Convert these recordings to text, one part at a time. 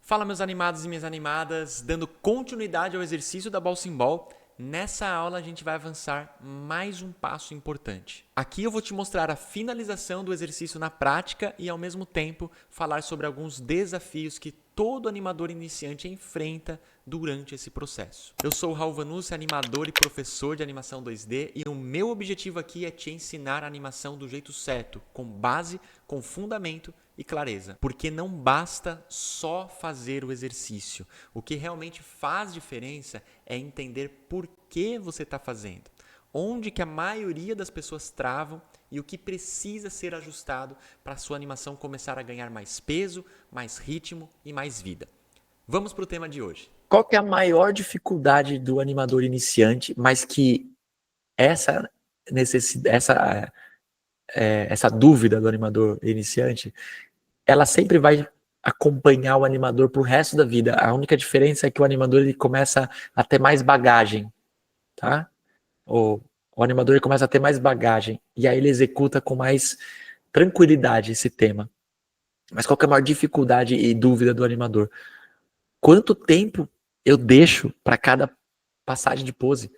Fala, meus animados e minhas animadas, dando continuidade ao exercício da Ball Symbol. Nessa aula a gente vai avançar mais um passo importante. Aqui eu vou te mostrar a finalização do exercício na prática e ao mesmo tempo falar sobre alguns desafios que todo animador iniciante enfrenta durante esse processo. Eu sou o Raul Vanucci, animador e professor de animação 2D, e o meu objetivo aqui é te ensinar a animação do jeito certo, com base, com fundamento e clareza. Porque não basta só fazer o exercício. O que realmente faz diferença é entender por que você está fazendo. Onde que a maioria das pessoas travam e o que precisa ser ajustado para a sua animação começar a ganhar mais peso, mais ritmo e mais vida. Vamos para o tema de hoje. Qual que é a maior dificuldade do animador iniciante, mas que essa dúvida do animador iniciante, ela sempre vai acompanhar o animador pro resto da vida. A única diferença é que o animador ele começa a ter mais bagagem, tá? O animador ele começa a ter mais bagagem e aí ele executa com mais tranquilidade esse tema. Mas qual que é a maior dificuldade e dúvida do animador? Quanto tempo eu deixo para cada passagem de pose?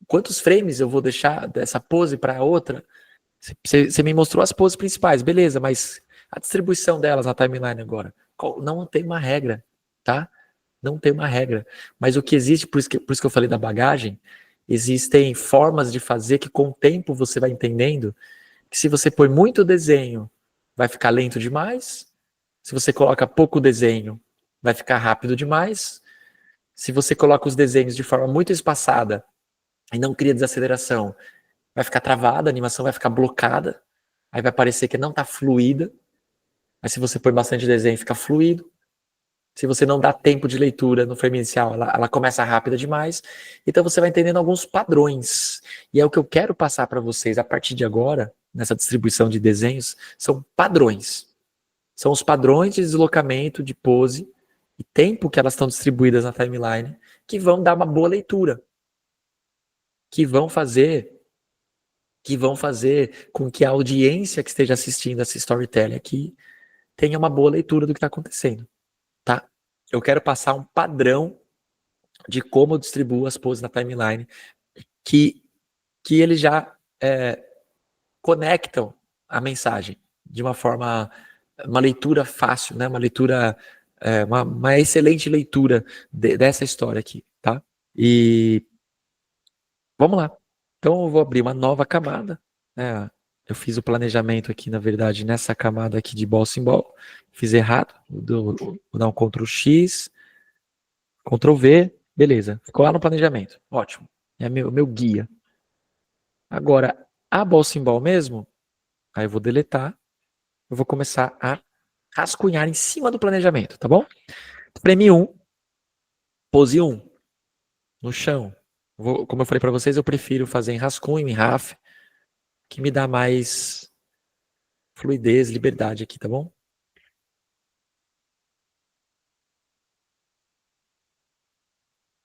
Quantos frames eu vou deixar dessa pose para outra? Você me mostrou as poses principais, beleza, mas a distribuição delas na timeline agora, não tem uma regra, tá? Não tem uma regra. Mas o que existe, por isso que eu falei da bagagem, existem formas de fazer que com o tempo você vai entendendo que se você põe muito desenho, vai ficar lento demais. Se você coloca pouco desenho, vai ficar rápido demais. Se você coloca os desenhos de forma muito espaçada e não cria desaceleração, vai ficar travada, a animação vai ficar blocada, aí vai parecer que não está fluida. Mas se você põe bastante desenho, fica fluido. Se você não dá tempo de leitura no frame inicial, ela começa rápida demais. Então você vai entendendo alguns padrões. E é o que eu quero passar para vocês a partir de agora, nessa distribuição de desenhos, são padrões. São os padrões de deslocamento, de pose e tempo que elas estão distribuídas na timeline, que vão dar uma boa leitura. Que vão fazer com que a audiência que esteja assistindo essa storytelling aqui tenha uma boa leitura do que está acontecendo, tá? Eu quero passar um padrão de como eu distribuo as poses na timeline que eles já conectam a mensagem de uma forma, uma leitura fácil, né? Uma leitura, uma excelente leitura dessa história aqui, tá? E vamos lá. Então eu vou abrir uma nova camada, né? Eu fiz o planejamento aqui, na verdade, nessa camada aqui de Ball Symbol. Fiz errado. Vou dar um Ctrl X, Ctrl V, beleza. Ficou lá no planejamento. Ótimo. É meu guia. Agora, a Ball Symbol mesmo, aí eu vou deletar. Eu vou começar a rascunhar em cima do planejamento, tá bom? Frame 1, pose 1, no chão. Como eu falei para vocês, eu prefiro fazer em rascunho, em RAF, que me dá mais fluidez, liberdade aqui, tá bom?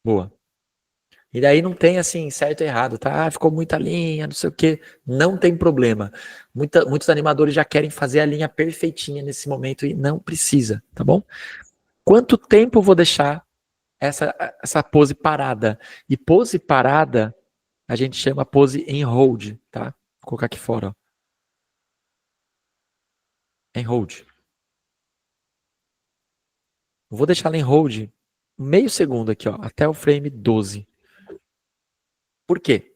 Boa. E daí não tem assim certo e errado, tá? Ah, ficou muita linha, não sei o quê. Não tem problema. Muitos animadores já querem fazer a linha perfeitinha nesse momento e não precisa, tá bom? Quanto tempo eu vou deixar essa pose parada? E pose parada, a gente chama pose em hold, tá? Vou colocar aqui fora, ó. Em hold. Vou deixar ela em hold meio segundo aqui, ó, até o frame 12. Por quê?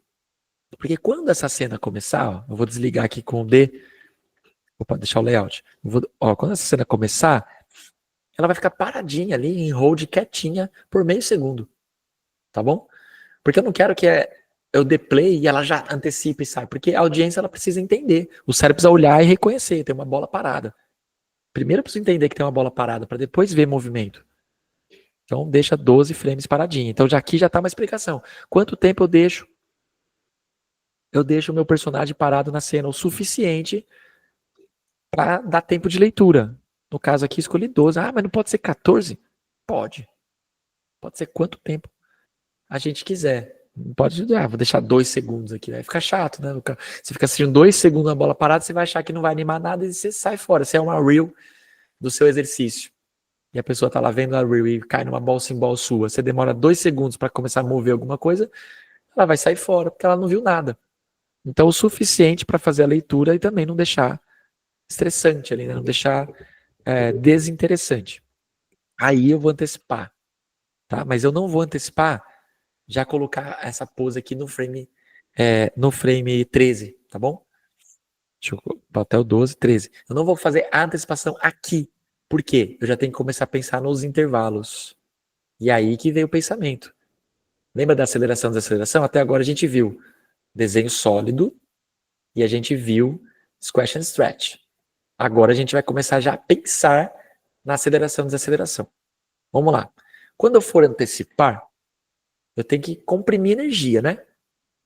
Porque quando essa cena começar, ó, eu vou desligar aqui com o D. Opa, deixar o layout. Quando essa cena começar, ela vai ficar paradinha ali, em hold, quietinha, por meio segundo. Tá bom? Porque eu não quero que eu dê play e ela já antecipe e sai. Porque a audiência ela precisa entender. O cérebro precisa olhar e reconhecer, tem uma bola parada. Primeiro eu preciso entender que tem uma bola parada, para depois ver movimento. Então deixa 12 frames paradinha. Então já aqui já está uma explicação. Quanto tempo eu deixo o meu personagem parado na cena o suficiente para dar tempo de leitura. No caso aqui, escolhi 12. Ah, mas não pode ser 14? Pode. Pode ser quanto tempo a gente quiser. Não pode, vou deixar 2 segundos aqui. Vai ficar chato, né? Você fica assistindo 2 segundos na bola parada, você vai achar que não vai animar nada e você sai fora. Você é uma reel do seu exercício. e a pessoa tá lá vendo a reel e cai numa bouncing ball sua, você demora 2 segundos para começar a mover alguma coisa, ela vai sair fora, porque ela não viu nada. Então, o suficiente para fazer a leitura e também não deixar estressante ali, né? Não deixar desinteressante. Aí eu vou antecipar, tá? Mas eu não vou antecipar já colocar essa pose aqui no frame 13, tá bom? Deixa eu botar o 12, 13. Eu não vou fazer a antecipação aqui. Por quê? Eu já tenho que começar a pensar nos intervalos. E aí que veio o pensamento. Lembra da aceleração e desaceleração? Até agora a gente viu desenho sólido e a gente viu squash and stretch. Agora a gente vai começar já a pensar na aceleração e desaceleração. Vamos lá. Quando eu for antecipar, eu tenho que comprimir energia, né?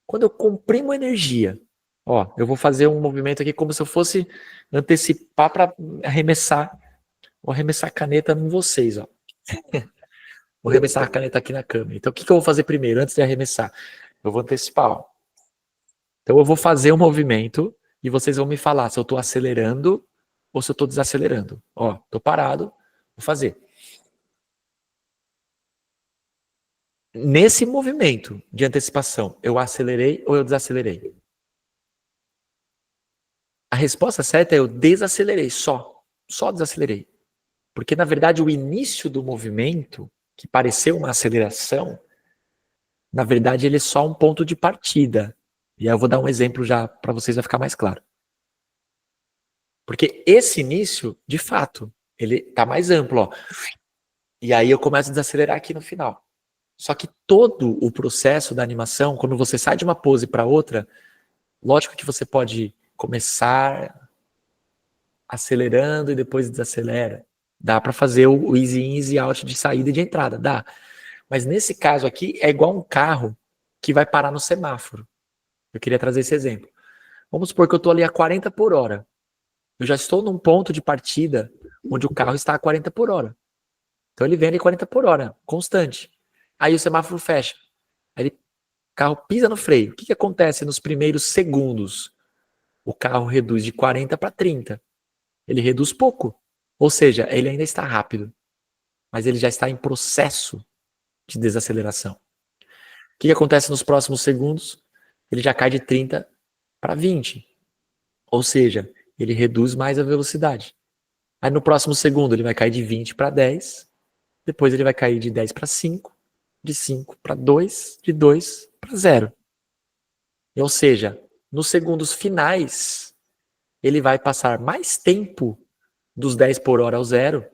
Quando eu comprimo energia, ó, eu vou fazer um movimento aqui como se eu fosse antecipar para arremessar, vou arremessar a caneta em vocês, ó. Vou arremessar a caneta aqui na câmera. Então, o que eu vou fazer primeiro, antes de arremessar? Eu vou antecipar, ó. Então, eu vou fazer um movimento e vocês vão me falar se eu estou acelerando ou se eu estou desacelerando. Ó, estou parado, vou fazer. Nesse movimento de antecipação, eu acelerei ou eu desacelerei? A resposta certa é eu desacelerei só desacelerei. Porque, na verdade, o início do movimento, que pareceu uma aceleração, na verdade, ele é só um ponto de partida. E aí eu vou dar um exemplo já para vocês, vai ficar mais claro. Porque esse início, de fato, ele tá mais amplo, ó. E aí eu começo a desacelerar aqui no final. Só que todo o processo da animação, quando você sai de uma pose para outra, lógico que você pode começar acelerando e depois desacelera. Dá para fazer o easy in, easy out de saída e de entrada, dá. Mas nesse caso aqui é igual um carro que vai parar no semáforo. Eu queria trazer esse exemplo. Vamos supor que eu estou ali a 40 por hora. Eu já estou num ponto de partida onde o carro está a 40 por hora. Então ele vem ali 40 por hora, constante. Aí o semáforo fecha. Aí o carro pisa no freio. O que acontece nos primeiros segundos? O carro reduz de 40 para 30. Ele reduz pouco. Ou seja, ele ainda está rápido. Mas ele já está em processo de desaceleração. O que acontece nos próximos segundos? Ele já cai de 30 para 20. Ou seja, ele reduz mais a velocidade. Aí no próximo segundo ele vai cair de 20 para 10, depois ele vai cair de 10 para 5, de 5 para 2, de 2 para 0. Ou seja, nos segundos finais, ele vai passar mais tempo dos 10 por hora ao 0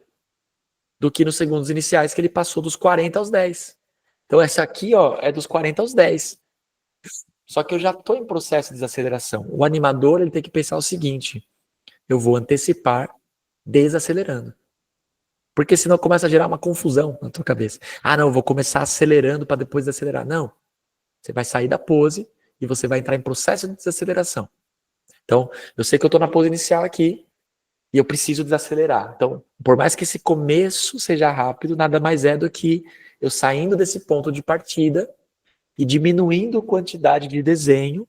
do que nos segundos iniciais que ele passou dos 40 aos 10. Então essa aqui, ó, é dos 40 aos 10. Só que eu já estou em processo de desaceleração. O animador ele tem que pensar o seguinte: eu vou antecipar desacelerando. Porque senão começa a gerar uma confusão na tua cabeça. Ah, não, eu vou começar acelerando para depois desacelerar. Não. Você vai sair da pose e você vai entrar em processo de desaceleração. Então, eu sei que eu estou na pose inicial aqui e eu preciso desacelerar. Então, por mais que esse começo seja rápido, nada mais é do que eu saindo desse ponto de partida e diminuindo a quantidade de desenho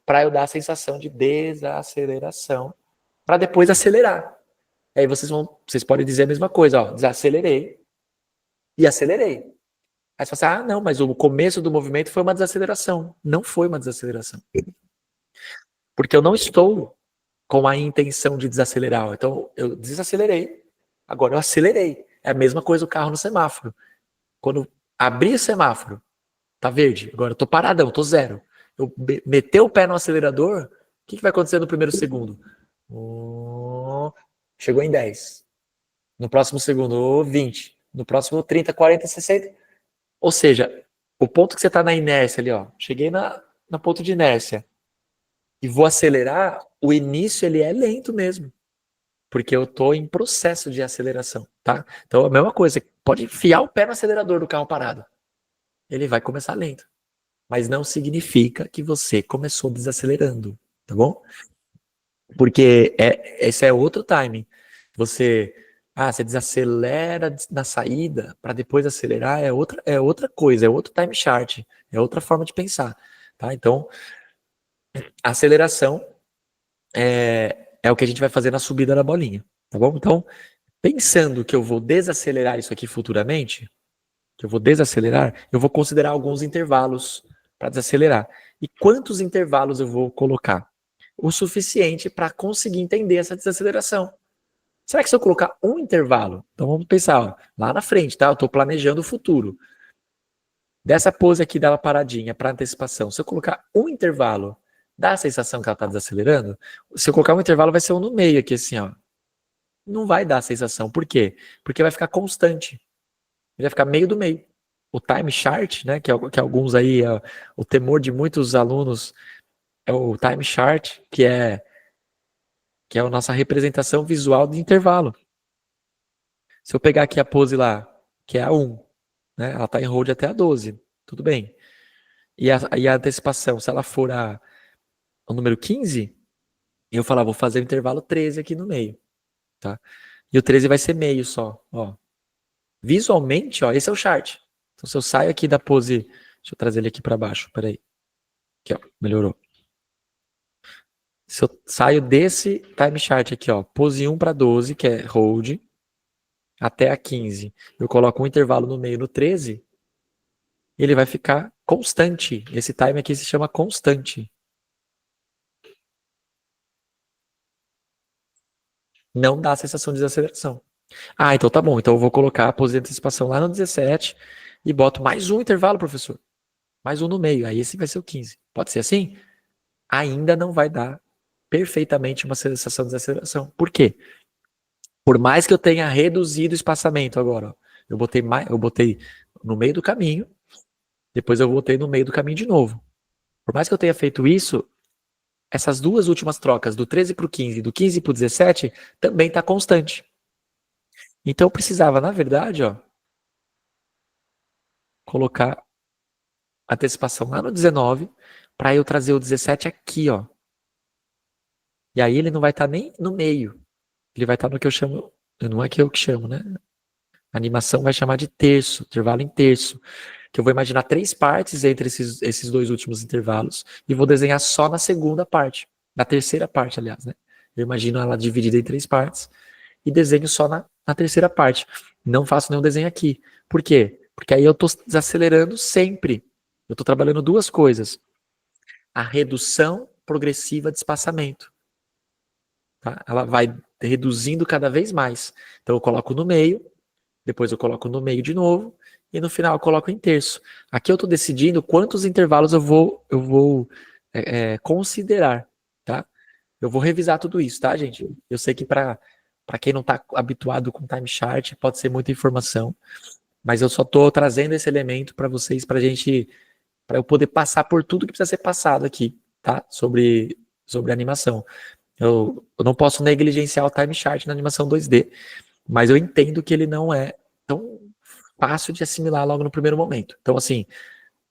para eu dar a sensação de desaceleração, para depois acelerar. Aí vocês podem dizer a mesma coisa, ó, desacelerei e acelerei. Aí você fala assim, ah, não, mas o começo do movimento foi uma desaceleração. Não foi uma desaceleração. Porque eu não estou com a intenção de desacelerar. Então, eu desacelerei, agora eu acelerei. É a mesma coisa o carro no semáforo. Quando abrir o semáforo, tá verde, agora eu tô paradão, tô zero. Eu meter o pé no acelerador, o que vai acontecer no primeiro segundo? Chegou em 10. No próximo segundo, 20. No próximo, 30, 40, 60. Ou seja, o ponto que você está na inércia ali, ó. Cheguei na ponto de inércia e vou acelerar, o início ele é lento mesmo. Porque eu estou em processo de aceleração, tá? Então, a mesma coisa, você pode enfiar o pé no acelerador do carro parado. Ele vai começar lento. Mas não significa que você começou desacelerando, tá bom? Porque esse é outro timing. Você desacelera na saída para depois acelerar, é outra coisa, é outro time chart, é outra forma de pensar, tá? Então, a aceleração é o que a gente vai fazer na subida da bolinha, tá bom? Então, Pensando que eu vou desacelerar isso aqui futuramente, que eu vou desacelerar, eu vou considerar alguns intervalos para desacelerar. E quantos intervalos eu vou colocar? O suficiente para conseguir entender essa desaceleração. Será que se eu colocar um intervalo, então vamos pensar, ó, lá na frente, tá? Eu estou planejando o futuro. Dessa pose aqui dela paradinha para antecipação, se eu colocar um intervalo, dá a sensação que ela está desacelerando? Se eu colocar um intervalo, vai ser um no meio aqui, assim, ó. Não vai dar a sensação. Por quê? Porque vai ficar constante. Ele vai ficar meio do meio. O time chart, né, que alguns aí, o temor de muitos alunos é o time chart, que é a nossa representação visual de intervalo. Se eu pegar aqui a pose lá, que é a 1, né, ela está em hold até a 12, tudo bem. E a antecipação, se ela for o número 15, eu falar, vou fazer o intervalo 13 aqui no meio, tá? E o 13 vai ser meio só, ó. Visualmente, ó, esse é o chart. Então, se eu saio aqui da pose, deixa eu trazer ele aqui para baixo, peraí. Aqui, ó, melhorou. Se eu saio desse time chart aqui, ó, pose 1 para 12, que é hold, até a 15, eu coloco um intervalo no meio no 13, ele vai ficar constante. Esse time aqui se chama constante. Não dá a sensação de desaceleração. Ah, então tá bom. Então eu vou colocar a pose de antecipação lá no 17 e boto mais um intervalo, professor. Mais um no meio. Aí esse vai ser o 15. Pode ser assim? Ainda não vai dar perfeitamente uma sensação de desaceleração. Por quê? Por mais que eu tenha reduzido o espaçamento agora, ó, eu botei no meio do caminho, depois eu botei no meio do caminho de novo. Por mais que eu tenha feito isso, essas duas últimas trocas, do 13 para o 15 e do 15 para o 17, também está constante. Então eu precisava, na verdade, ó, colocar a antecipação lá no 19, para eu trazer o 17 aqui, ó. E aí ele não vai estar nem no meio. Ele vai estar no que eu chamo, não é que eu que chamo, né? A animação vai chamar de terço, intervalo em terço. Que eu vou imaginar 3 partes entre esses dois últimos intervalos e vou desenhar só na segunda parte, na terceira parte, aliás, né? Eu imagino ela dividida em 3 partes e desenho só na terceira parte. Não faço nenhum desenho aqui. Por quê? Porque aí eu estou desacelerando sempre. Eu estou trabalhando duas coisas. A redução progressiva de espaçamento. Tá? Ela vai reduzindo cada vez mais. Então eu coloco no meio, depois eu coloco no meio de novo, e no final eu coloco em terço. Aqui eu estou decidindo quantos intervalos eu vou considerar, tá? Eu vou revisar tudo isso, tá, gente? Eu sei que para quem não está habituado com time chart, pode ser muita informação, mas eu só estou trazendo esse elemento para vocês, para eu poder passar por tudo que precisa ser passado aqui, tá? Sobre animação. Eu não posso negligenciar o time chart na animação 2D, mas eu entendo que ele não é tão fácil de assimilar logo no primeiro momento. Então, assim,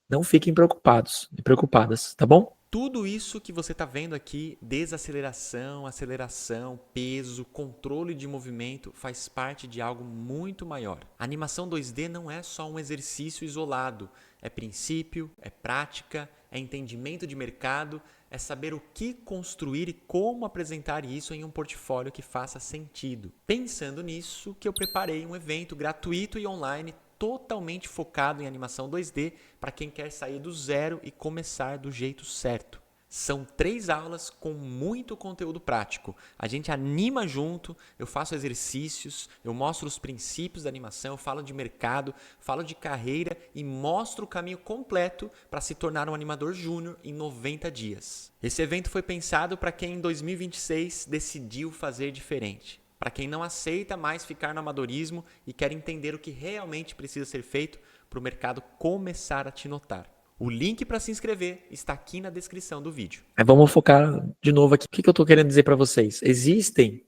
não fiquem preocupados e preocupadas, tá bom? Tudo isso que você está vendo aqui, desaceleração, aceleração, peso, controle de movimento, faz parte de algo muito maior. A animação 2D não é só um exercício isolado, é princípio, é prática, é entendimento de mercado, é saber o que construir e como apresentar isso em um portfólio que faça sentido. Pensando nisso, que eu preparei um evento gratuito e online totalmente focado em animação 2D para quem quer sair do zero e começar do jeito certo. São 3 aulas com muito conteúdo prático. A gente anima junto, eu faço exercícios, eu mostro os princípios da animação, eu falo de mercado, falo de carreira e mostro o caminho completo para se tornar um animador júnior em 90 dias. Esse evento foi pensado para quem em 2026 decidiu fazer diferente. Para quem não aceita mais ficar no amadorismo e quer entender o que realmente precisa ser feito para o mercado começar a te notar. O link para se inscrever está aqui na descrição do vídeo. Vamos focar de novo aqui. O que eu estou querendo dizer para vocês? Existe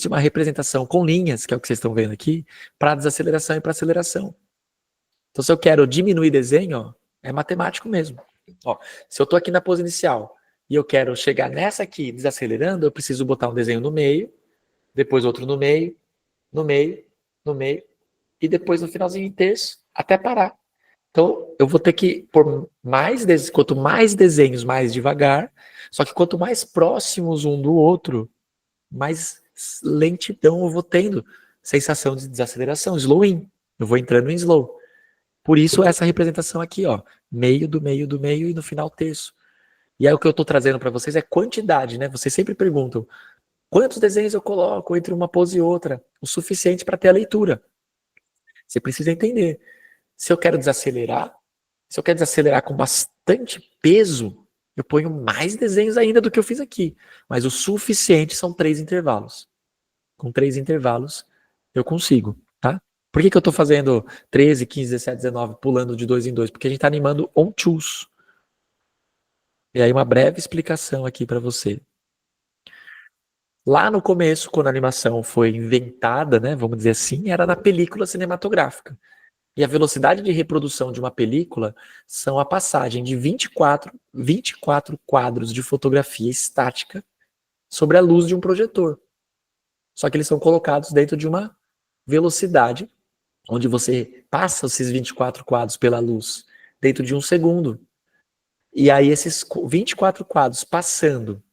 uma representação com linhas, que é o que vocês estão vendo aqui, para desaceleração e para aceleração. Então, se eu quero diminuir desenho, ó, é matemático mesmo. Ó, se eu estou aqui na pose inicial e eu quero chegar nessa aqui desacelerando, eu preciso botar um desenho no meio, depois outro no meio, no meio, no meio, e depois no finalzinho em terço, até parar. Então, eu vou ter que pôr quanto mais desenhos, mais devagar, só que quanto mais próximos um do outro, mais lentidão eu vou tendo. sensação de desaceleração, slow in. Eu vou entrando em slow. Por isso essa representação aqui, ó, meio do meio do meio e no final terço. E aí o que eu estou trazendo para vocês é quantidade, né? Vocês sempre perguntam, quantos desenhos eu coloco entre uma pose e outra? O suficiente para ter a leitura. Você precisa entender. Se eu quero desacelerar, se eu quero desacelerar com bastante peso, eu ponho mais desenhos ainda do que eu fiz aqui. Mas o suficiente são 3 intervalos. Com 3 intervalos, eu consigo, tá? Por que eu estou fazendo 13, 15, 17, 19, pulando de 2 em 2? Porque a gente está animando on choose. E aí uma breve explicação aqui para você. Lá no começo, quando a animação foi inventada, né, vamos dizer assim, era na película cinematográfica. E a velocidade de reprodução de uma película são a passagem de 24 quadros de fotografia estática sobre a luz de um projetor. Só que eles são colocados dentro de uma velocidade onde você passa esses 24 quadros pela luz dentro de um segundo. E aí esses 24 quadros passando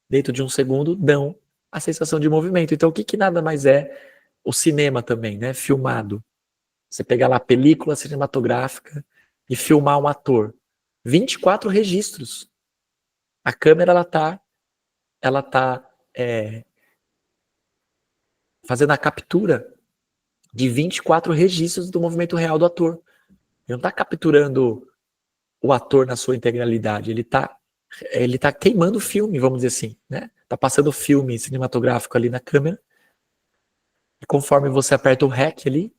dentro de um segundo dão a sensação de movimento. Então o que nada mais é o cinema também, né? Filmado. Você pegar lá a película cinematográfica e filmar um ator. 24 registros. A câmera ela tá fazendo a captura de 24 registros do movimento real do ator. Ele não está capturando o ator na sua integralidade, ele tá queimando o filme, vamos dizer assim, né? Tá passando o filme cinematográfico ali na câmera. E conforme você aperta o REC ali,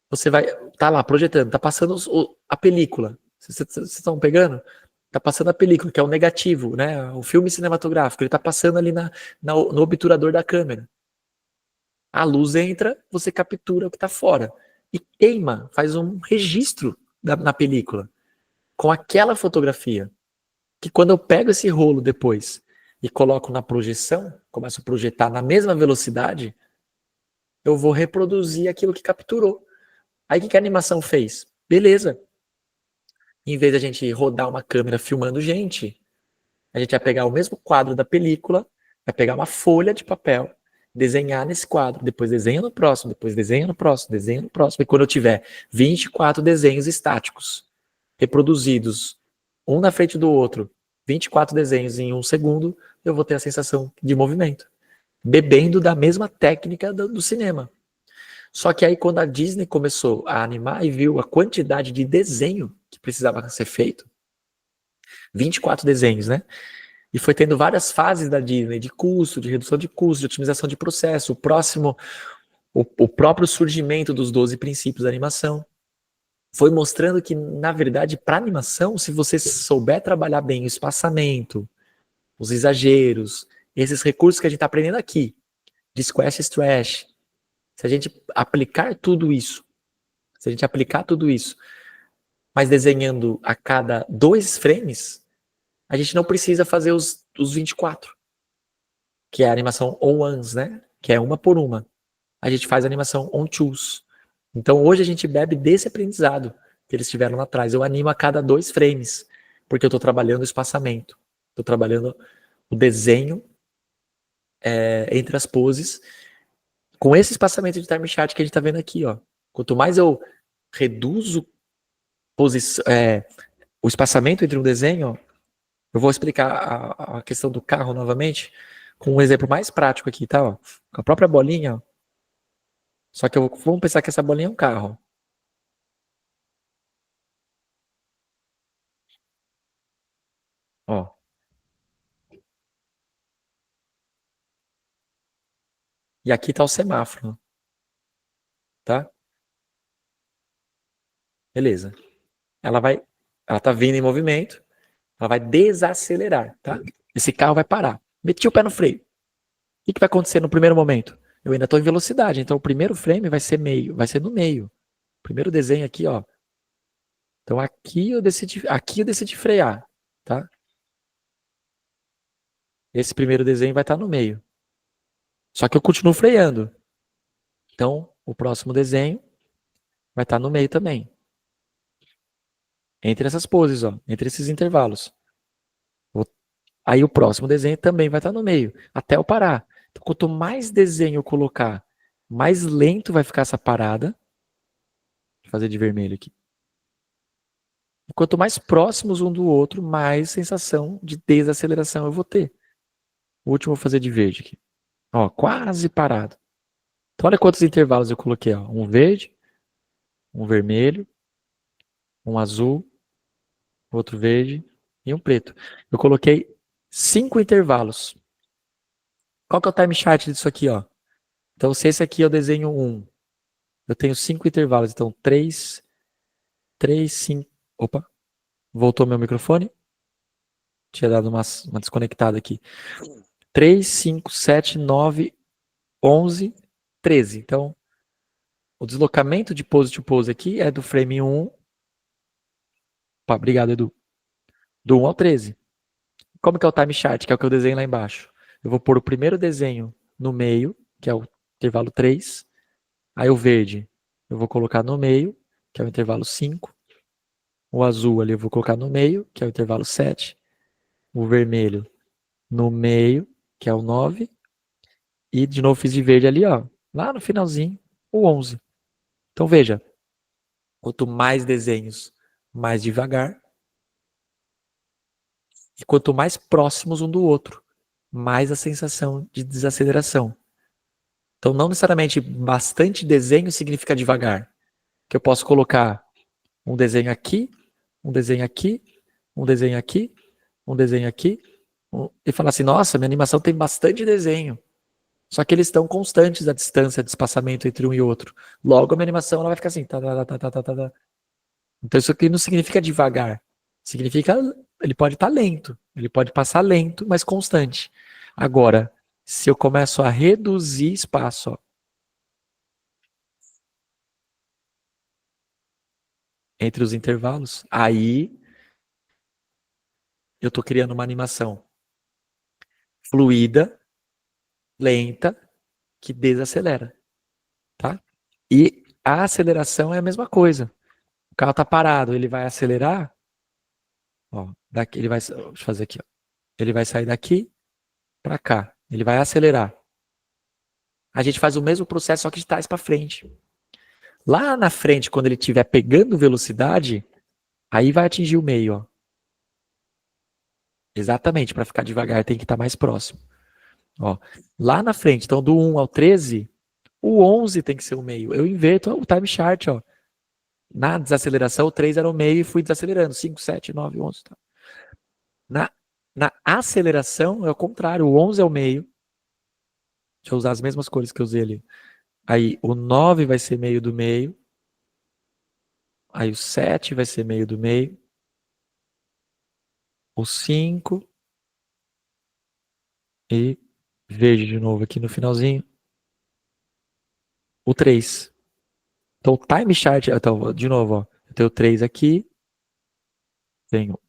você vai tá lá projetando, tá passando a película. Vocês estão pegando? Tá passando a película, que é o negativo, né? O filme cinematográfico, ele tá passando ali no obturador da câmera. A luz entra, você captura o que tá fora. E queima, faz um registro na película com aquela fotografia. Que quando eu pego esse rolo depois e coloco na projeção, começo a projetar na mesma velocidade, eu vou reproduzir aquilo que capturou. Aí o que a animação fez? Beleza. Em vez de a gente rodar uma câmera filmando gente, a gente vai pegar o mesmo quadro da película, vai pegar uma folha de papel, desenhar nesse quadro, depois desenha no próximo, depois desenha no próximo, desenha no próximo. E quando eu tiver 24 desenhos estáticos, reproduzidos, um na frente do outro, 24 desenhos em um segundo, eu vou ter a sensação de movimento. Bebendo da mesma técnica do cinema. Só que aí quando a Disney começou a animar e viu a quantidade de desenho que precisava ser feito, 24 desenhos, né? E foi tendo várias fases da Disney, de custo, de redução de custo, de otimização de processo, o próprio surgimento dos 12 princípios da animação. Foi mostrando que, na verdade, para animação, se você souber trabalhar bem o espaçamento, os exageros, esses recursos que a gente está aprendendo aqui, de squash stretch, se a gente aplicar tudo isso, mas desenhando a cada 2 frames, a gente não precisa fazer os 24, que é a animação on-ones, né? Que é uma por uma. A gente faz a animação on-twos. Então hoje a gente bebe desse aprendizado que eles tiveram lá atrás. Eu animo a cada 2 frames, porque eu estou trabalhando o espaçamento, estou trabalhando o desenho entre as poses, com esse espaçamento de time chart que a gente está vendo aqui, ó. Quanto mais eu reduzo o espaçamento entre um desenho, ó, eu vou explicar a questão do carro novamente com um exemplo mais prático aqui, tá? Ó. Com a própria bolinha, ó. Só que vamos pensar que essa bolinha é um carro. Ó. E aqui está o semáforo, tá? Beleza. Ela tá vindo em movimento, ela vai desacelerar, tá? Esse carro vai parar. Meti o pé no freio. O que vai acontecer no primeiro momento? Eu ainda estou em velocidade, então o primeiro frame vai ser no meio. O primeiro desenho aqui, ó. Então aqui eu decidi frear, tá? Esse primeiro desenho vai estar no meio. Só que eu continuo freando. Então o próximo desenho vai estar no meio também. Entre essas poses, ó, entre esses intervalos. Aí o próximo desenho também vai estar no meio, até eu parar. Então, quanto mais desenho eu colocar mais lento vai ficar essa parada. Vou fazer de vermelho aqui. E quanto mais próximos um do outro, mais sensação de desaceleração eu vou ter. O último eu vou fazer de verde aqui. Ó, quase parado. Então olha quantos intervalos eu coloquei, ó. Um verde, um vermelho, um azul, outro verde e um preto. Eu coloquei 5 intervalos. Qual que é o time chart disso aqui, ó? Então se esse aqui é o desenho 1, eu tenho 5 intervalos. Então 3, 5... Opa, voltou meu microfone. Tinha dado uma desconectada aqui. 3, 5, 7, 9, 11, 13. Então, o deslocamento de pose to pose aqui é do frame 1. Opa, obrigado, Edu. Do 1 ao 13. Como que é o time chart, que é o que eu desenho lá embaixo? Eu vou pôr o primeiro desenho no meio, que é o intervalo 3. Aí o verde eu vou colocar no meio, que é o intervalo 5. O azul ali eu vou colocar no meio, que é o intervalo 7. O vermelho no meio, que é o 9. E de novo fiz de verde ali, ó, lá no finalzinho, o 11. Então veja, quanto mais desenhos, mais devagar. E quanto mais próximos um do outro, mais a sensação de desaceleração. Então não necessariamente bastante desenho significa devagar. Que eu posso colocar um desenho aqui, um desenho aqui, um desenho aqui, um desenho aqui, e falar assim, nossa, minha animação tem bastante desenho. Só que eles estão constantes a distância de espaçamento entre um e outro. Logo, a minha animação ela vai ficar assim. Tá, tá, tá, tá, tá, tá, tá. Então, isso aqui não significa devagar. Significa, ele pode estar lento. Ele pode passar lento, mas constante. Agora, se eu começo a reduzir espaço, ó, entre os intervalos, aí eu estou criando uma animação fluida, lenta, que desacelera. Tá? E a aceleração é a mesma coisa. O carro está parado, ele vai acelerar. Ó, daqui, ele vai, deixa eu fazer aqui. Ó. Ele vai sair daqui para cá. Ele vai acelerar. A gente faz o mesmo processo, só que de trás para frente. Lá na frente, quando ele estiver pegando velocidade, aí vai atingir o meio. Ó. Exatamente, para ficar devagar tem que estar mais próximo. Ó. Lá na frente, então do 1 ao 13, o 11 tem que ser o meio. Eu inverto o time chart. Ó. Na desaceleração, o 3 era o meio e fui desacelerando. 5, 7, 9, 11. Tá. Na aceleração, é o contrário. O 11 é o meio. Deixa eu usar as mesmas cores que eu usei ali. Aí o 9 vai ser meio do meio. Aí o 7 vai ser meio do meio. O 5. E verde de novo aqui no finalzinho. O 3. Então o time chart. Então, de novo, ó. Eu tenho o 3 aqui. Tenho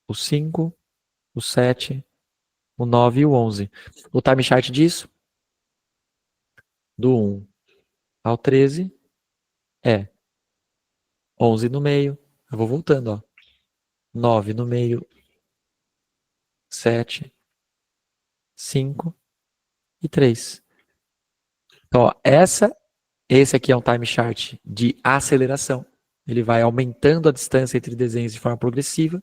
o 5, o 7, o 9 e o 11. O time chart disso, do 1 ao 13, é 11 no meio. Eu vou voltando, ó. 9 no meio. 7, 5 e 3. Então, ó, esse aqui é um time chart de aceleração. Ele vai aumentando a distância entre desenhos de forma progressiva.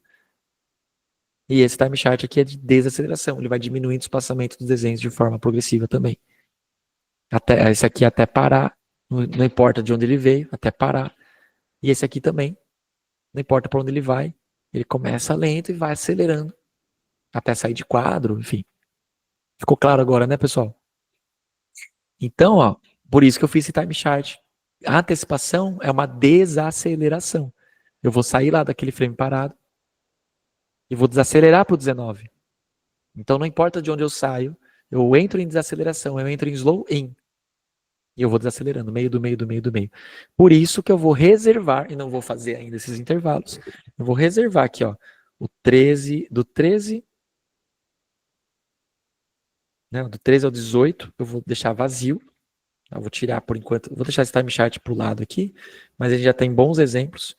E esse time chart aqui é de desaceleração. Ele vai diminuindo o espaçamento dos desenhos de forma progressiva também. Esse aqui até parar. Não importa de onde ele veio, até parar. E esse aqui também. Não importa para onde ele vai. Ele começa lento e vai acelerando. Até sair de quadro, enfim. Ficou claro agora, né, pessoal? Então, ó, por isso que eu fiz esse time chart. A antecipação é uma desaceleração. Eu vou sair lá daquele frame parado e vou desacelerar para o 19. Então, não importa de onde eu saio, eu entro em desaceleração, eu entro em slow in. E eu vou desacelerando, meio do meio do meio do meio. Por isso que eu vou reservar, e não vou fazer ainda esses intervalos, eu vou reservar aqui, ó, o 13, do 13, né, do 13 ao 18, eu vou deixar vazio. Eu vou tirar por enquanto, vou deixar esse time chart para o lado aqui, mas a gente já tem bons exemplos.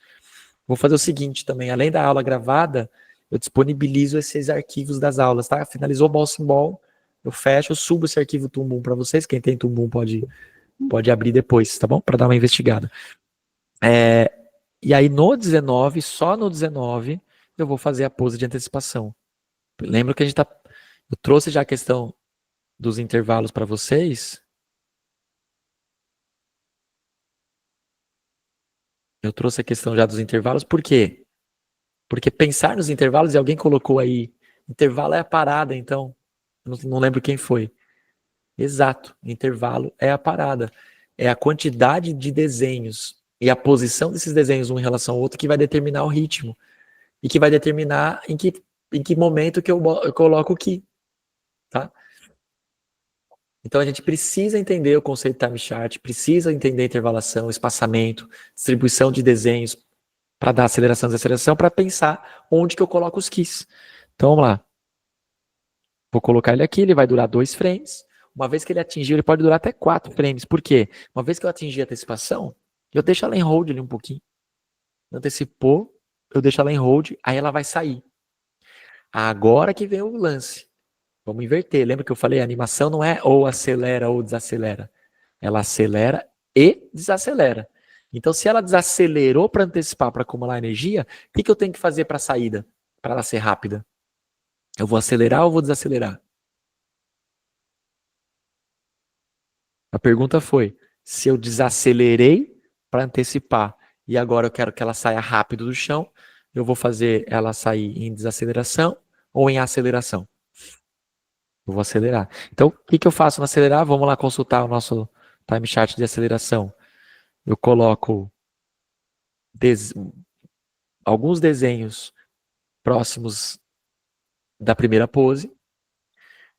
Vou fazer o seguinte também, além da aula gravada, eu disponibilizo esses arquivos das aulas, tá? Finalizou o Ball Symbol, eu fecho, eu subo esse arquivo Tumbum para vocês. Quem tem Tumbum pode abrir depois, tá bom? Para dar uma investigada. E aí no 19, só no 19, eu vou fazer a pose de antecipação. Lembra que eu trouxe já a questão dos intervalos para vocês. Eu trouxe a questão já dos intervalos, por quê? Porque pensar nos intervalos, e alguém colocou aí, intervalo é a parada, então, não lembro quem foi. Exato, intervalo é a parada. É a quantidade de desenhos e a posição desses desenhos um em relação ao outro que vai determinar o ritmo. E que vai determinar em que momento que eu coloco o que. Tá? Então a gente precisa entender o conceito de time chart, precisa entender intervalação, espaçamento, distribuição de desenhos para dar aceleração e desaceleração, para pensar onde que eu coloco os keys. Então vamos lá. Vou colocar ele aqui, ele vai durar 2 frames. Uma vez que ele atingiu, ele pode durar até 4 frames. Por quê? Uma vez que eu atingir a antecipação, eu deixo ela em hold ali um pouquinho. Antecipou, eu deixo ela em hold, aí ela vai sair. Agora que vem o lance. Vamos inverter. Lembra que eu falei? A animação não é ou acelera ou desacelera. Ela acelera e desacelera. Então, se ela desacelerou para antecipar, para acumular energia, o que eu tenho que fazer para a saída? Para ela ser rápida? Eu vou acelerar ou vou desacelerar? A pergunta foi: se eu desacelerei para antecipar e agora eu quero que ela saia rápido do chão, eu vou fazer ela sair em desaceleração ou em aceleração? Eu vou acelerar. Então, o que eu faço no acelerar? Vamos lá consultar o nosso time chart de aceleração. Eu coloco alguns desenhos próximos da primeira pose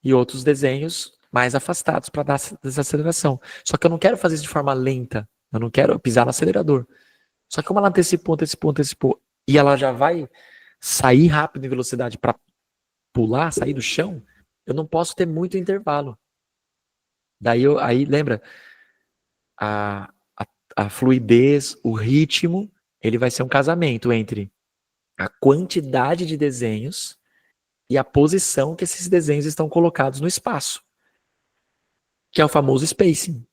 e outros desenhos mais afastados para dar desaceleração. Só que eu não quero fazer isso de forma lenta. Eu não quero pisar no acelerador. Só que como ela antecipou, e ela já vai sair rápido em velocidade para pular, sair do chão, eu não posso ter muito intervalo. Aí lembra, a, a fluidez, o ritmo, ele vai ser um casamento entre a quantidade de desenhos e a posição que esses desenhos estão colocados no espaço, que é o famoso spacing,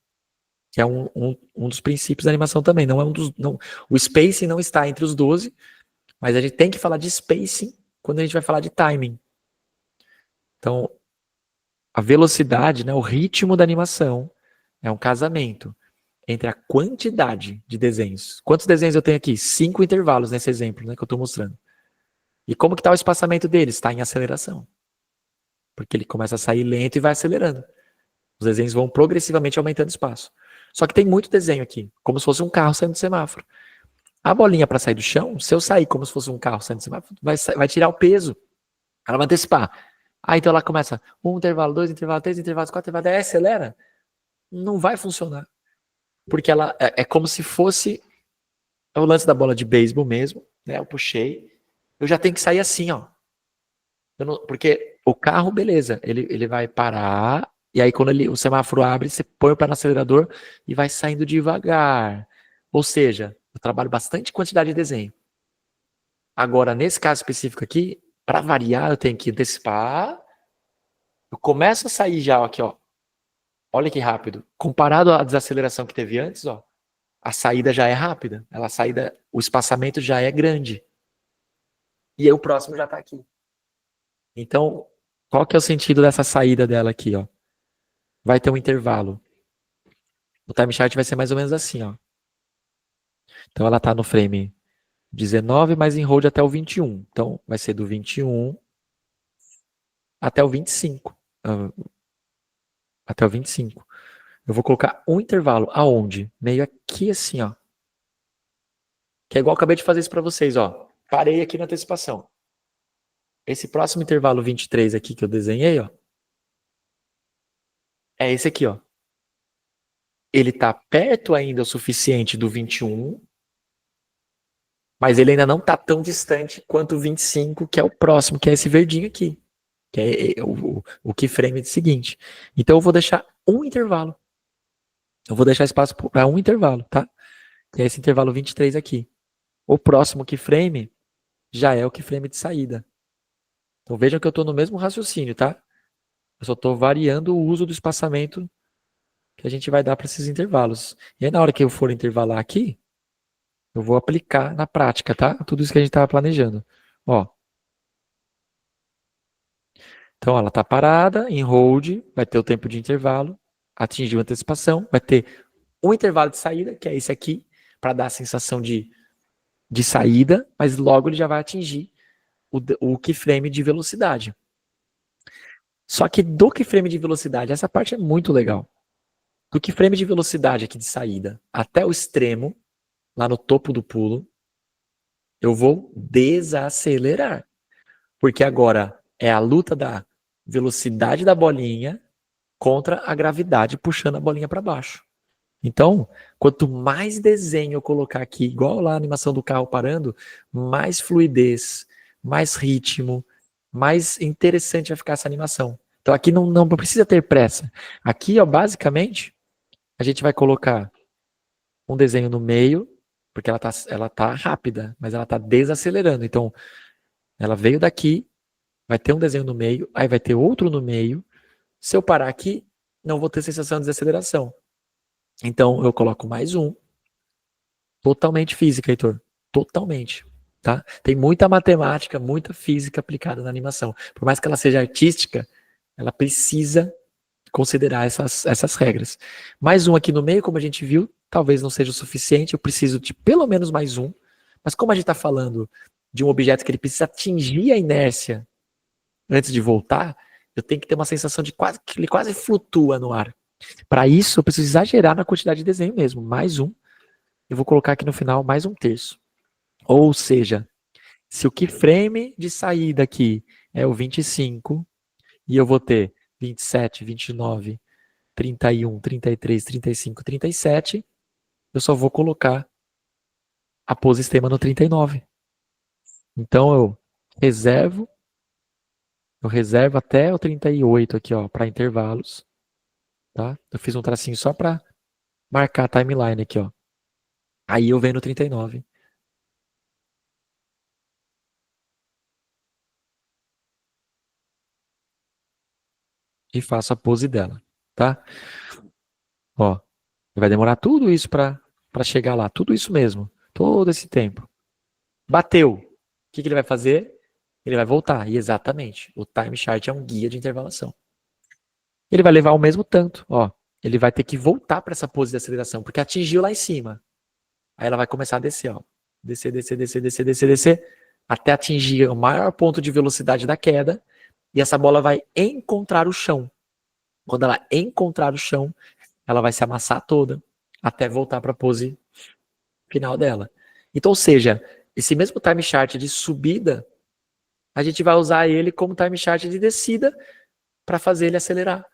que é um dos princípios da animação também. Não é o spacing não está entre os 12, mas a gente tem que falar de spacing quando a gente vai falar de timing. Então, a velocidade, né, o ritmo da animação é um casamento entre a quantidade de desenhos. Quantos desenhos eu tenho aqui? 5 intervalos nesse exemplo, né, que eu estou mostrando. E como que está o espaçamento deles? Está em aceleração. Porque ele começa a sair lento e vai acelerando. Os desenhos vão progressivamente aumentando o espaço. Só que tem muito desenho aqui, como se fosse um carro saindo do semáforo. A bolinha para sair do chão, se eu sair como se fosse um carro saindo do semáforo, vai tirar o peso. Ela vai antecipar. Então ela começa 1 intervalo, 2 intervalos, 3 intervalos, 4 intervalos, daí acelera. Não vai funcionar. Porque ela é como se fosse o lance da bola de beisebol mesmo, né? Eu puxei, eu já tenho que sair assim, ó. Porque o carro, beleza, ele vai parar, e aí quando o semáforo abre, você põe o pé no acelerador e vai saindo devagar. Ou seja, eu trabalho bastante quantidade de desenho. Agora, nesse caso específico aqui, para variar, eu tenho que antecipar. Eu começo a sair já aqui, ó. Olha que rápido. Comparado à desaceleração que teve antes, ó, a saída já é rápida. O espaçamento já é grande. E aí o próximo já está aqui. Então, qual que é o sentido dessa saída dela aqui, ó? Vai ter um intervalo. O time chart vai ser mais ou menos assim, ó. Então ela está no frame 19, mas em hold até o 21. Então vai ser do 21 até o 25. Até o 25. Eu vou colocar um intervalo. Aonde? Meio aqui assim, ó. Que é igual eu acabei de fazer isso para vocês, ó. Parei aqui na antecipação. Esse próximo intervalo 23 aqui que eu desenhei, ó. É esse aqui, ó. Ele tá perto ainda o suficiente do 21, mas ele ainda não tá tão distante quanto o 25, que é o próximo, que é esse verdinho aqui. Que é o keyframe seguinte. Então eu vou deixar um intervalo. Eu vou deixar espaço para um intervalo, tá? Que é esse intervalo 23 aqui. O próximo keyframe já é o keyframe de saída. Então vejam que eu estou no mesmo raciocínio, tá? Eu só estou variando o uso do espaçamento que a gente vai dar para esses intervalos. E aí, na hora que eu for intervalar aqui, eu vou aplicar na prática, tá? Tudo isso que a gente estava planejando. Ó. Então, ela está parada, em hold, vai ter o tempo de intervalo, atingiu a antecipação, vai ter um intervalo de saída, que é esse aqui, para dar a sensação de saída, mas logo ele já vai atingir o keyframe de velocidade. Só que do keyframe de velocidade, essa parte é muito legal. Do keyframe de velocidade aqui de saída até o extremo, lá no topo do pulo, eu vou desacelerar. Porque agora é a luta da velocidade da bolinha contra a gravidade puxando a bolinha para baixo. Então, quanto mais desenho eu colocar aqui, igual lá a animação do carro parando, mais fluidez, mais ritmo, mais interessante vai ficar essa animação. Então aqui não precisa ter pressa. Aqui, ó, basicamente, a gente vai colocar um desenho no meio, porque ela tá rápida, mas ela tá desacelerando. Então, ela veio daqui, vai ter um desenho no meio, aí vai ter outro no meio. Se eu parar aqui, não vou ter sensação de desaceleração. Então, eu coloco mais um. Totalmente física, Heitor. Totalmente. Tá? Tem muita matemática, muita física aplicada na animação. Por mais que ela seja artística, ela precisa considerar essas regras. Mais um aqui no meio, como a gente viu, talvez não seja o suficiente. Eu preciso de pelo menos mais um. Mas como a gente está falando de um objeto que ele precisa atingir a inércia antes de voltar, eu tenho que ter uma sensação de que ele quase flutua no ar. Para isso, eu preciso exagerar na quantidade de desenho mesmo. Mais um. Eu vou colocar aqui no final mais um terço. Ou seja, se o keyframe de saída aqui é o 25, e eu vou ter 27, 29, 31, 33, 35, 37, eu só vou colocar a pose extrema no 39. Então eu reservo até o 38 aqui, ó, para intervalos, tá? Eu fiz um tracinho só para marcar a timeline aqui, ó. Aí eu venho no 39. E faço a pose dela, tá? Ó, vai demorar tudo isso para chegar lá, tudo isso mesmo, todo esse tempo. Bateu. O que ele vai fazer? Ele vai voltar. E exatamente, o time chart é um guia de intervalação. Ele vai levar o mesmo tanto, ó. Ele vai ter que voltar para essa pose de aceleração, porque atingiu lá em cima. Aí ela vai começar a descer, ó. Descer, descer, descer, descer, descer, descer, até atingir o maior ponto de velocidade da queda, e essa bola vai encontrar o chão. Quando ela encontrar o chão, ela vai se amassar toda até voltar para a pose final dela. Então, ou seja, esse mesmo time chart de subida, a gente vai usar ele como time chart de descida para fazer ele acelerar.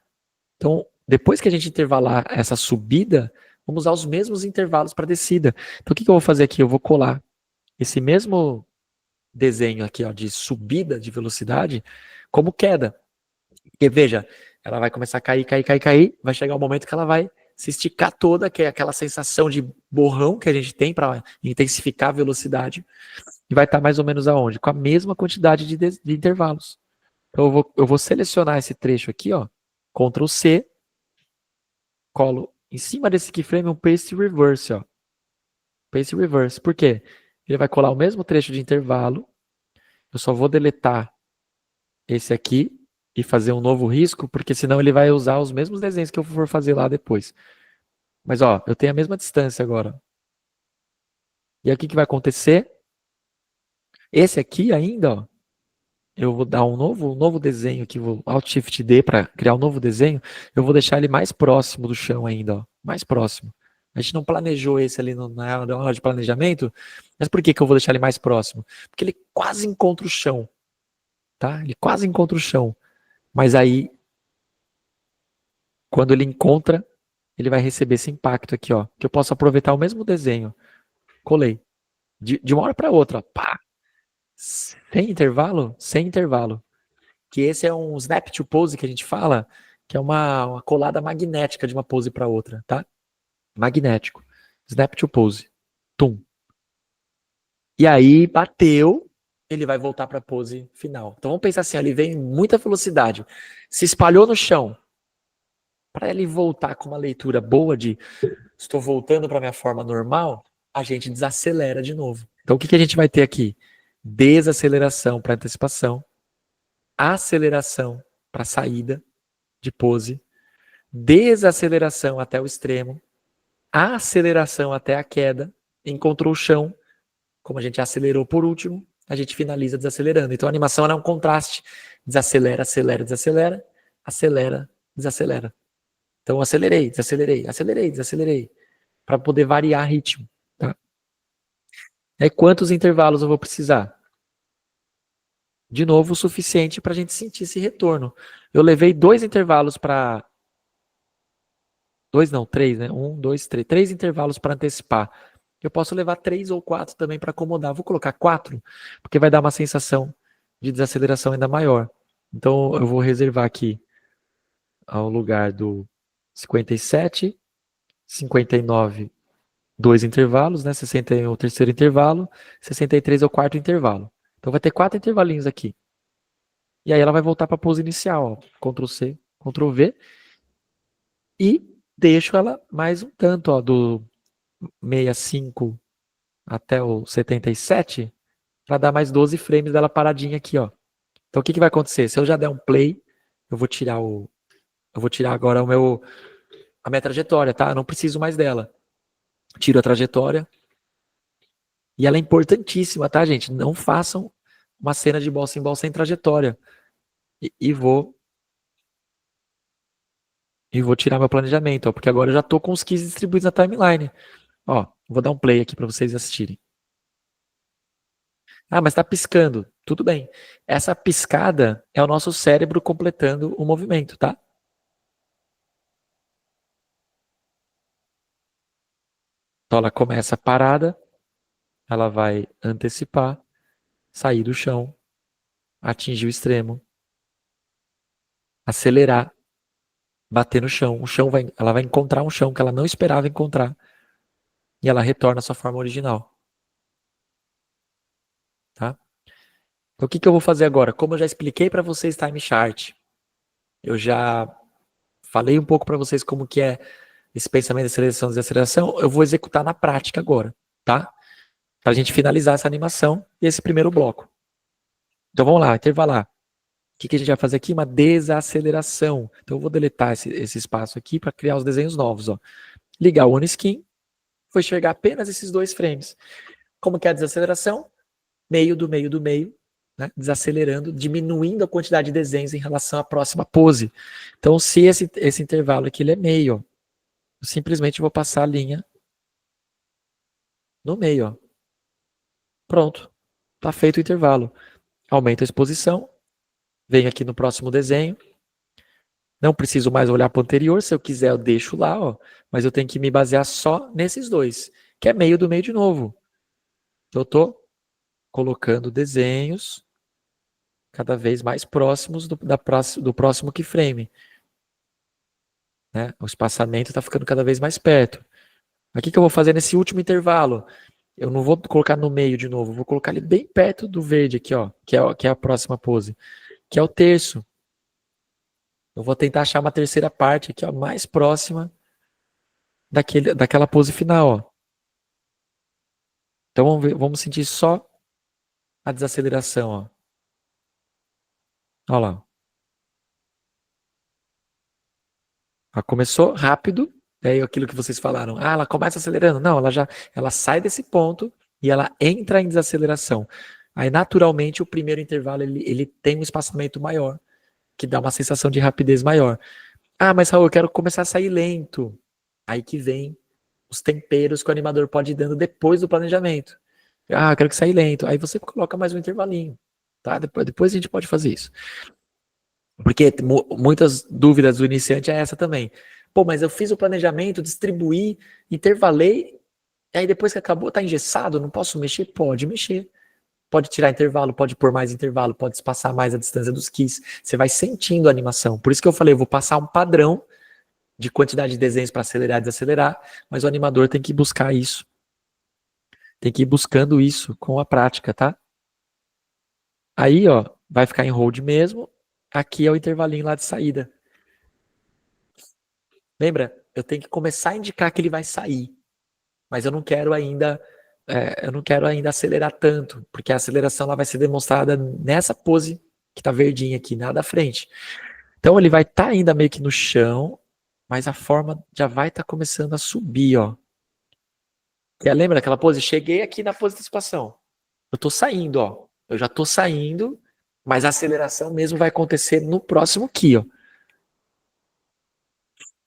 Então, depois que a gente intervalar essa subida, vamos usar os mesmos intervalos para descida. Então, o que eu vou fazer aqui? Eu vou colar esse mesmo desenho aqui, ó, de subida de velocidade como queda. Porque, veja, ela vai começar a cair, cair, cair, cair, vai chegar um momento que ela vai se esticar toda, que é aquela sensação de borrão que a gente tem para intensificar a velocidade, e vai estar mais ou menos aonde? Com a mesma quantidade de intervalos. Então eu vou selecionar esse trecho aqui, ó, Ctrl C, colo em cima desse keyframe um paste reverse, ó. Paste reverse. Por quê? Ele vai colar o mesmo trecho de intervalo. Eu só vou deletar esse aqui e fazer um novo risco, porque senão ele vai usar os mesmos desenhos que eu for fazer lá depois. Mas ó, eu tenho a mesma distância agora. E aí o que vai acontecer? Esse aqui ainda, ó, eu vou dar um novo desenho aqui, vou Alt Shift D para criar um novo desenho. Eu vou deixar ele mais próximo do chão ainda, ó, mais próximo. A gente não planejou esse ali na hora de planejamento, mas por que eu vou deixar ele mais próximo? Porque ele quase encontra o chão, tá? Ele quase encontra o chão. Mas aí, quando ele encontra, ele vai receber esse impacto aqui, ó, que eu posso aproveitar o mesmo desenho. Colei. De uma hora para outra, ó, pá. Sem intervalo? Sem intervalo. Que esse é um snap to pose que a gente fala, que é uma colada magnética de uma pose para outra, tá? Magnético. Snap to pose. Tum. E aí bateu, ele vai voltar para a pose final. Então vamos pensar assim, ele vem em muita velocidade, se espalhou no chão. Para ele voltar com uma leitura boa de estou voltando para minha forma normal, a gente desacelera de novo. Então o que a gente vai ter aqui? Desaceleração para antecipação, aceleração para saída de pose, desaceleração até o extremo, aceleração até a queda, encontrou o chão, como a gente acelerou por último, a gente finaliza desacelerando. Então a animação é um contraste, desacelera, acelera, desacelera, acelera, desacelera. Então acelerei, desacelerei, acelerei, desacelerei, para poder variar ritmo. Tá? E quantos intervalos eu vou precisar? De novo, o suficiente para a gente sentir esse retorno. Eu levei 2 intervalos para... 2 não, 3, né? 1, 2, 3. 3 intervalos para antecipar. Eu posso levar 3 ou 4 também para acomodar. Vou colocar 4, porque vai dar uma sensação de desaceleração ainda maior. Então eu vou reservar aqui ao lugar do 57, 59, 2 intervalos, né? 61 é o terceiro intervalo, 63 é o quarto intervalo. Então vai ter 4 intervalinhos aqui. E aí ela vai voltar para a pose inicial, ó. Ctrl C, Ctrl V. E deixo ela mais um tanto, ó, do 65 até o 77, para dar mais 12 frames dela paradinha aqui, ó. Então o que vai acontecer? Se eu já der um play, eu vou tirar agora a minha trajetória, tá? Eu não preciso mais dela. Tiro a trajetória. E ela é importantíssima, tá, gente? Não façam uma cena de ball sem trajetória. E vou tirar meu planejamento, ó, porque agora eu já tô com os keys distribuídos na timeline. Ó, vou dar um play aqui para vocês assistirem. Ah, mas tá piscando. Tudo bem. Essa piscada é o nosso cérebro completando o movimento, tá? Então ela começa parada, ela vai antecipar, sair do chão, atingir o extremo, acelerar, bater no chão. Ela vai encontrar um chão que ela não esperava encontrar e ela retorna à sua forma original. Tá? Então o que eu vou fazer agora? Como eu já expliquei para vocês time chart, eu já falei um pouco para vocês como que é esse pensamento de aceleração e desaceleração, eu vou executar na prática agora, tá? Para a gente finalizar essa animação e esse primeiro bloco. Então vamos lá, intervalar. O que a gente vai fazer aqui? Uma desaceleração. Então eu vou deletar esse espaço aqui para criar os desenhos novos. Ó. Ligar o OneSkin, vou enxergar apenas esses 2 frames. Como que é a desaceleração? Meio do meio do meio, né? Desacelerando, diminuindo a quantidade de desenhos em relação à próxima pose. Então se esse intervalo aqui ele é meio, ó, eu simplesmente vou passar a linha no meio. Ó. Pronto, está feito o intervalo. Aumento a exposição, venho aqui no próximo desenho. Não preciso mais olhar para o anterior, se eu quiser eu deixo lá, ó, mas eu tenho que me basear só nesses 2, que é meio do meio de novo. Então eu estou colocando desenhos cada vez mais próximos do próximo keyframe. Né? O espaçamento está ficando cada vez mais perto. O que eu vou fazer nesse último intervalo? Eu não vou colocar no meio de novo, vou colocar ele bem perto do verde aqui, ó, que é a próxima pose, que é o terço. Eu vou tentar achar uma terceira parte aqui, ó, mais próxima daquela pose final, ó. Então vamos sentir só a desaceleração, ó. Olha lá. Ela começou rápido, é aquilo que vocês falaram. Ah, ela começa acelerando. Não, ela sai desse ponto e ela entra em desaceleração. Aí, naturalmente, o primeiro intervalo ele tem um espaçamento maior, que dá uma sensação de rapidez maior. Ah, mas Raul, eu quero começar a sair lento. Aí que vem os temperos que o animador pode ir dando depois do planejamento. Ah, eu quero que saia lento. Aí você coloca mais um intervalinho. Tá? Depois a gente pode fazer isso. Porque muitas dúvidas do iniciante é essa também. Pô, mas eu fiz o planejamento, distribuí, intervalei, e aí depois que acabou, tá engessado, não posso mexer? Pode mexer. Pode tirar intervalo, pode pôr mais intervalo, pode espaçar mais a distância dos keys. Você vai sentindo a animação. Por isso que eu falei, eu vou passar um padrão de quantidade de desenhos para acelerar e desacelerar, mas o animador tem que buscar isso. Tem que ir buscando isso com a prática, tá? Aí, ó, vai ficar em hold mesmo. Aqui é o intervalinho lá de saída. Lembra? Eu tenho que começar a indicar que ele vai sair. Mas eu não quero ainda acelerar tanto, porque a aceleração ela vai ser demonstrada nessa pose que tá verdinha aqui, nada à frente. Então ele vai estar ainda meio que no chão, mas a forma já vai estar começando a subir, ó. Lembra daquela pose? Cheguei aqui na pose de antecipação. Eu tô saindo, ó. Eu já tô saindo, mas a aceleração mesmo vai acontecer no próximo aqui, ó.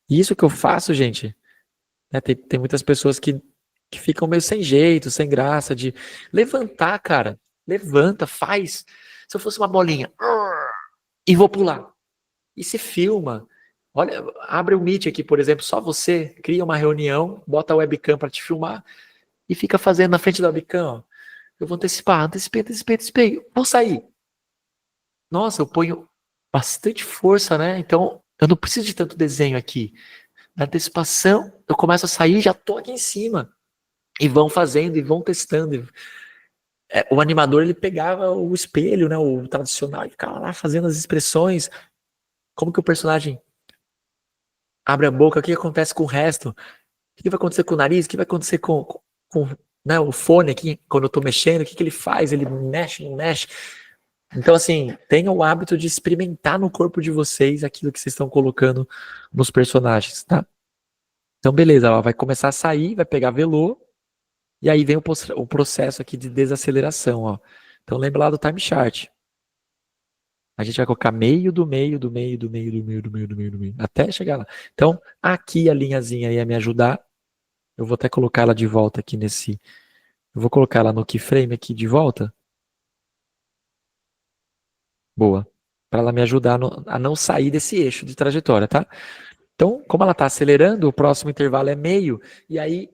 E isso que eu faço, gente, né, tem muitas pessoas que ficam meio sem jeito, sem graça de levantar, cara. Levanta, faz. Se eu fosse uma bolinha e vou pular. E se filma. Olha, abre o Meet aqui, por exemplo, só você, cria uma reunião, bota a webcam para te filmar e fica fazendo na frente da webcam, ó. Eu vou antecipar, antecipei. Vou sair. Nossa, eu ponho bastante força, né? Então, eu não preciso de tanto desenho aqui. Na antecipação, eu começo a sair e já tô aqui em cima. E vão fazendo e vão testando. O animador, ele pegava o espelho, né? O tradicional, e ficava lá fazendo as expressões. Como que o personagem abre a boca, o que acontece com o resto? O que vai acontecer com o nariz? O que vai acontecer com, né, o fone aqui, quando eu tô mexendo? O que ele faz? Ele mexe, não mexe? Então, assim, tenha o hábito de experimentar no corpo de vocês aquilo que vocês estão colocando nos personagens, tá? Então, beleza, ela vai começar a sair, vai pegar velô, e aí vem o processo aqui de desaceleração, ó. Então, lembra lá do time chart. A gente vai colocar meio do meio, do meio, do meio, do meio, do meio, do meio, do meio, até chegar lá. Então, aqui a linhazinha ia me ajudar. Eu vou até colocar ela de volta aqui nesse. Eu vou colocar ela no keyframe aqui de volta. Boa. Para ela me ajudar a não sair desse eixo de trajetória, tá? Então, como ela está acelerando, o próximo intervalo é meio, e aí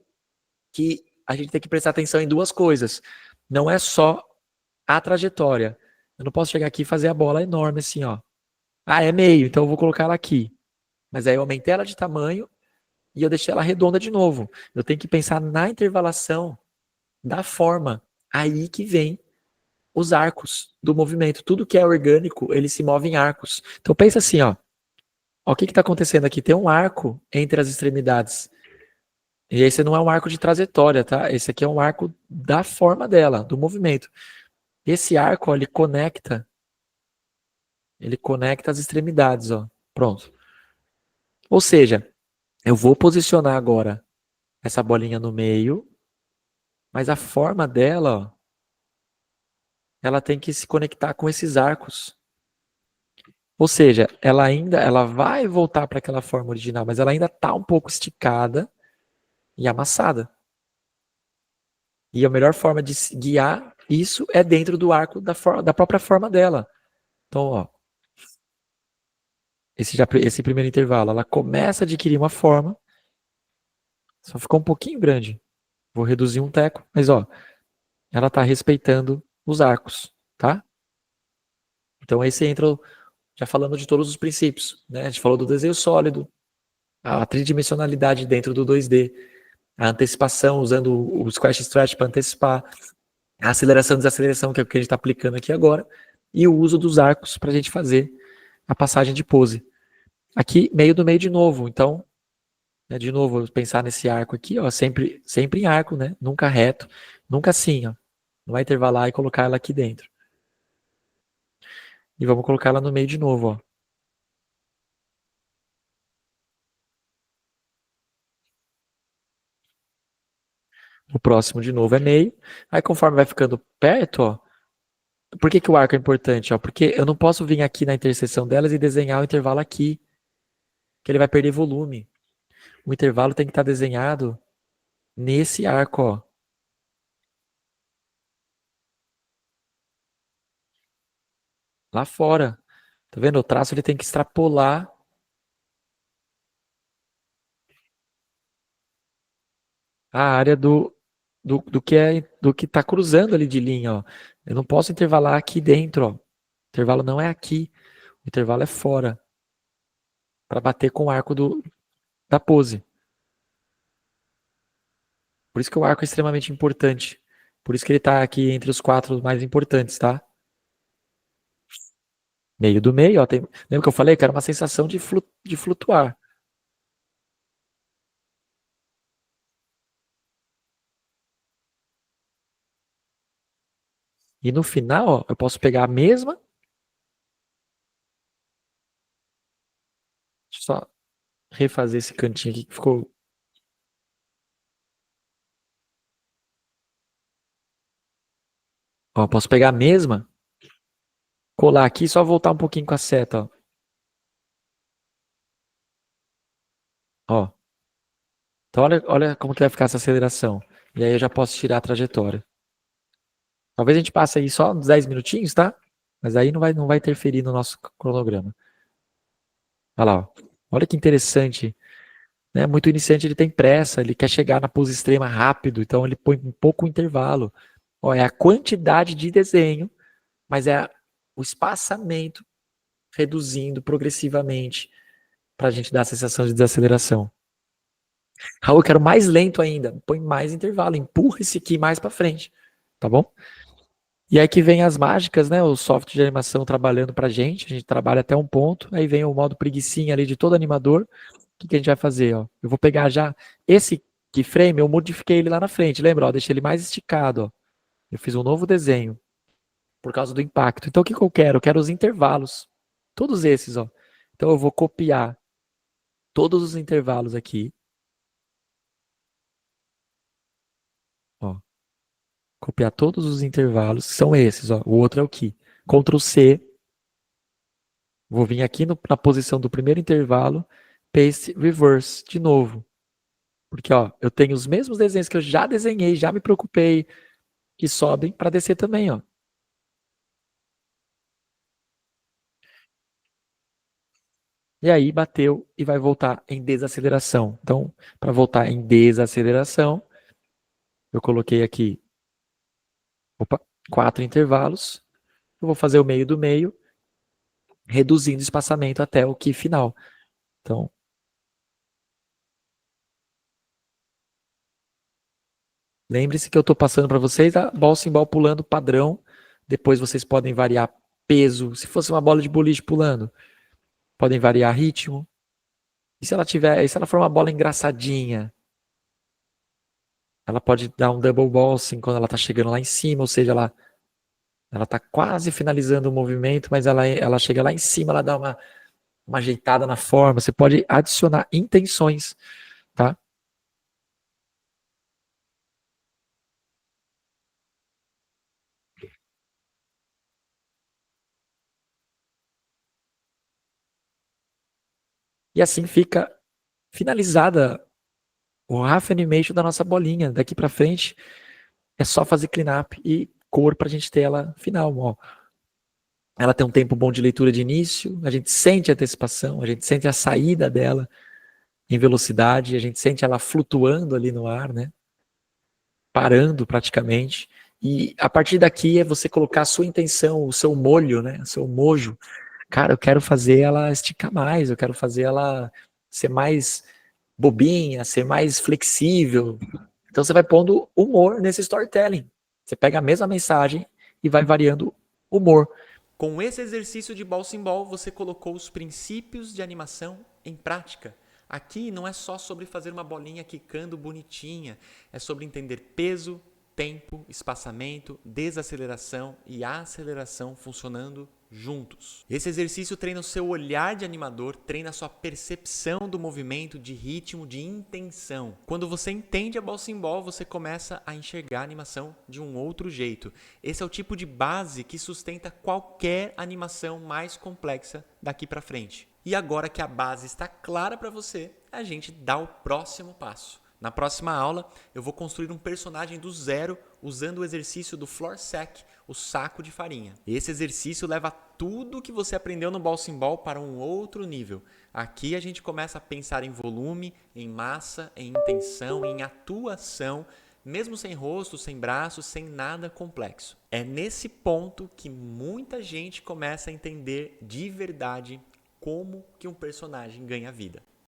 que a gente tem que prestar atenção em duas coisas. Não é só a trajetória. Eu não posso chegar aqui e fazer a bola enorme assim, ó. Ah, é meio, então eu vou colocar ela aqui. Mas aí eu aumentei ela de tamanho e eu deixei ela redonda de novo. Eu tenho que pensar na intervalação da forma. Aí que vem os arcos do movimento. Tudo que é orgânico, ele se move em arcos. Então pensa assim, ó. Ó, o que está acontecendo aqui? Tem um arco entre as extremidades. E esse não é um arco de trajetória, tá? Esse aqui é um arco da forma dela, do movimento. Esse arco, ó, ele conecta as extremidades, ó. Pronto. Ou seja, eu vou posicionar agora essa bolinha no meio, mas a forma dela, ó, ela tem que se conectar com esses arcos. Ou seja, ela vai voltar para aquela forma original, mas ela ainda está um pouco esticada e amassada. E a melhor forma de guiar isso é dentro do arco da própria forma dela. Então, ó, esse primeiro intervalo, ela começa a adquirir uma forma, só ficou um pouquinho grande. Vou reduzir um teco, mas ó, ela está respeitando os arcos, tá? Então esse entra já falando de todos os princípios, né? A gente falou do desenho sólido, a tridimensionalidade dentro do 2D, a antecipação usando o Squash Stretch para antecipar, a aceleração e desaceleração, que é o que a gente está aplicando aqui agora, e o uso dos arcos para a gente fazer a passagem de pose. Aqui, meio do meio de novo, então, né, de novo, pensar nesse arco aqui, ó, sempre em arco, né? Nunca reto, nunca assim, ó. Não vai intervalar e colocar ela aqui dentro. E vamos colocar ela no meio de novo, ó. O próximo de novo é meio. Aí conforme vai ficando perto, ó. Por que o arco é importante, ó? Porque eu não posso vir aqui na interseção delas e desenhar o intervalo aqui, que ele vai perder volume. O intervalo tem que estar desenhado nesse arco, ó. Lá fora. Tá vendo? O traço ele tem que extrapolar a área do que está cruzando ali de linha, ó. Eu não posso intervalar aqui dentro, ó. O intervalo não é aqui, o intervalo é fora, para bater com o arco da pose. Por isso que o arco é extremamente importante. Por isso que ele está aqui entre os quatro mais importantes, tá? Meio do meio, ó. Lembra que eu falei que era uma sensação de flutuar. E no final, ó, eu posso pegar a mesma. Deixa eu só refazer esse cantinho aqui que ficou. Ó, posso pegar a mesma, colar aqui e só voltar um pouquinho com a seta, ó. Ó. Então olha como que vai ficar essa aceleração. E aí eu já posso tirar a trajetória. Talvez a gente passe aí só uns 10 minutinhos, tá? Mas aí não vai interferir no nosso cronograma. Olha lá, ó. Olha que interessante, né? Muito iniciante ele tem pressa, ele quer chegar na pose extrema rápido, então ele põe um pouco intervalo. Ó, é a quantidade de desenho, mas é o espaçamento reduzindo progressivamente para a gente dar a sensação de desaceleração. Raul, eu quero mais lento ainda. Põe mais intervalo, empurra esse aqui mais para frente, tá bom? E aí que vem as mágicas, né? O software de animação trabalhando pra gente. A gente trabalha até um ponto. Aí vem o modo preguicinha ali de todo animador. O que que a gente vai fazer? Ó? Eu vou pegar já esse keyframe, eu modifiquei ele lá na frente. Lembra? Ó, deixei ele mais esticado. Ó. Eu fiz um novo desenho por causa do impacto. Então o que que eu quero? Eu quero os intervalos. Todos esses, ó. Então eu vou copiar todos os intervalos aqui. Ó. Copiar todos os intervalos. São esses, ó. O outro é o key. Ctrl C. Vou vir aqui na posição do primeiro intervalo, paste reverse de novo. Porque ó, eu tenho os mesmos desenhos que eu já desenhei, já me preocupei, que sobem para descer também. Ó. E aí bateu e vai voltar em desaceleração. Então, para voltar em desaceleração, eu coloquei aqui 4 intervalos. Eu vou fazer o meio do meio, reduzindo o espaçamento até o key final. Então, lembre-se que eu estou passando para vocês a bola cymbal pulando padrão. Depois vocês podem variar peso. Se fosse uma bola de boliche pulando, podem variar ritmo. E se ela for uma bola engraçadinha, ela pode dar um double bossing quando ela está chegando lá em cima, ou seja, ela está quase finalizando o movimento, mas ela chega lá em cima, ela dá uma ajeitada na forma. Você pode adicionar intenções, tá? E assim fica finalizada o half animation da nossa bolinha. Daqui para frente é só fazer cleanup e cor para a gente ter ela final. Ó. Ela tem um tempo bom de leitura de início, a gente sente a antecipação, a gente sente a saída dela em velocidade, a gente sente ela flutuando ali no ar, né? Parando praticamente. E a partir daqui é você colocar a sua intenção, o seu molho, né? O seu mojo. Cara, eu quero fazer ela esticar mais, eu quero fazer ela ser mais bobinha, ser mais flexível. Então você vai pondo humor nesse storytelling. Você pega a mesma mensagem e vai variando humor. Com esse exercício de ball symbol, você colocou os princípios de animação em prática. Aqui não é só sobre fazer uma bolinha quicando bonitinha, é sobre entender peso, tempo, espaçamento, desaceleração e aceleração funcionando juntos. Esse exercício treina o seu olhar de animador, treina a sua percepção do movimento, de ritmo, de intenção. Quando você entende a ball symbol, você começa a enxergar a animação de um outro jeito. Esse é o tipo de base que sustenta qualquer animação mais complexa daqui para frente. E agora que a base está clara para você, a gente dá o próximo passo. Na próxima aula, eu vou construir um personagem do zero usando o exercício do floor sack, o saco de farinha. Esse exercício leva tudo que você aprendeu no ball symbol para um outro nível. Aqui a gente começa a pensar em volume, em massa, em intenção, em atuação, mesmo sem rosto, sem braços, sem nada complexo. É nesse ponto que muita gente começa a entender de verdade como que um personagem ganha vida.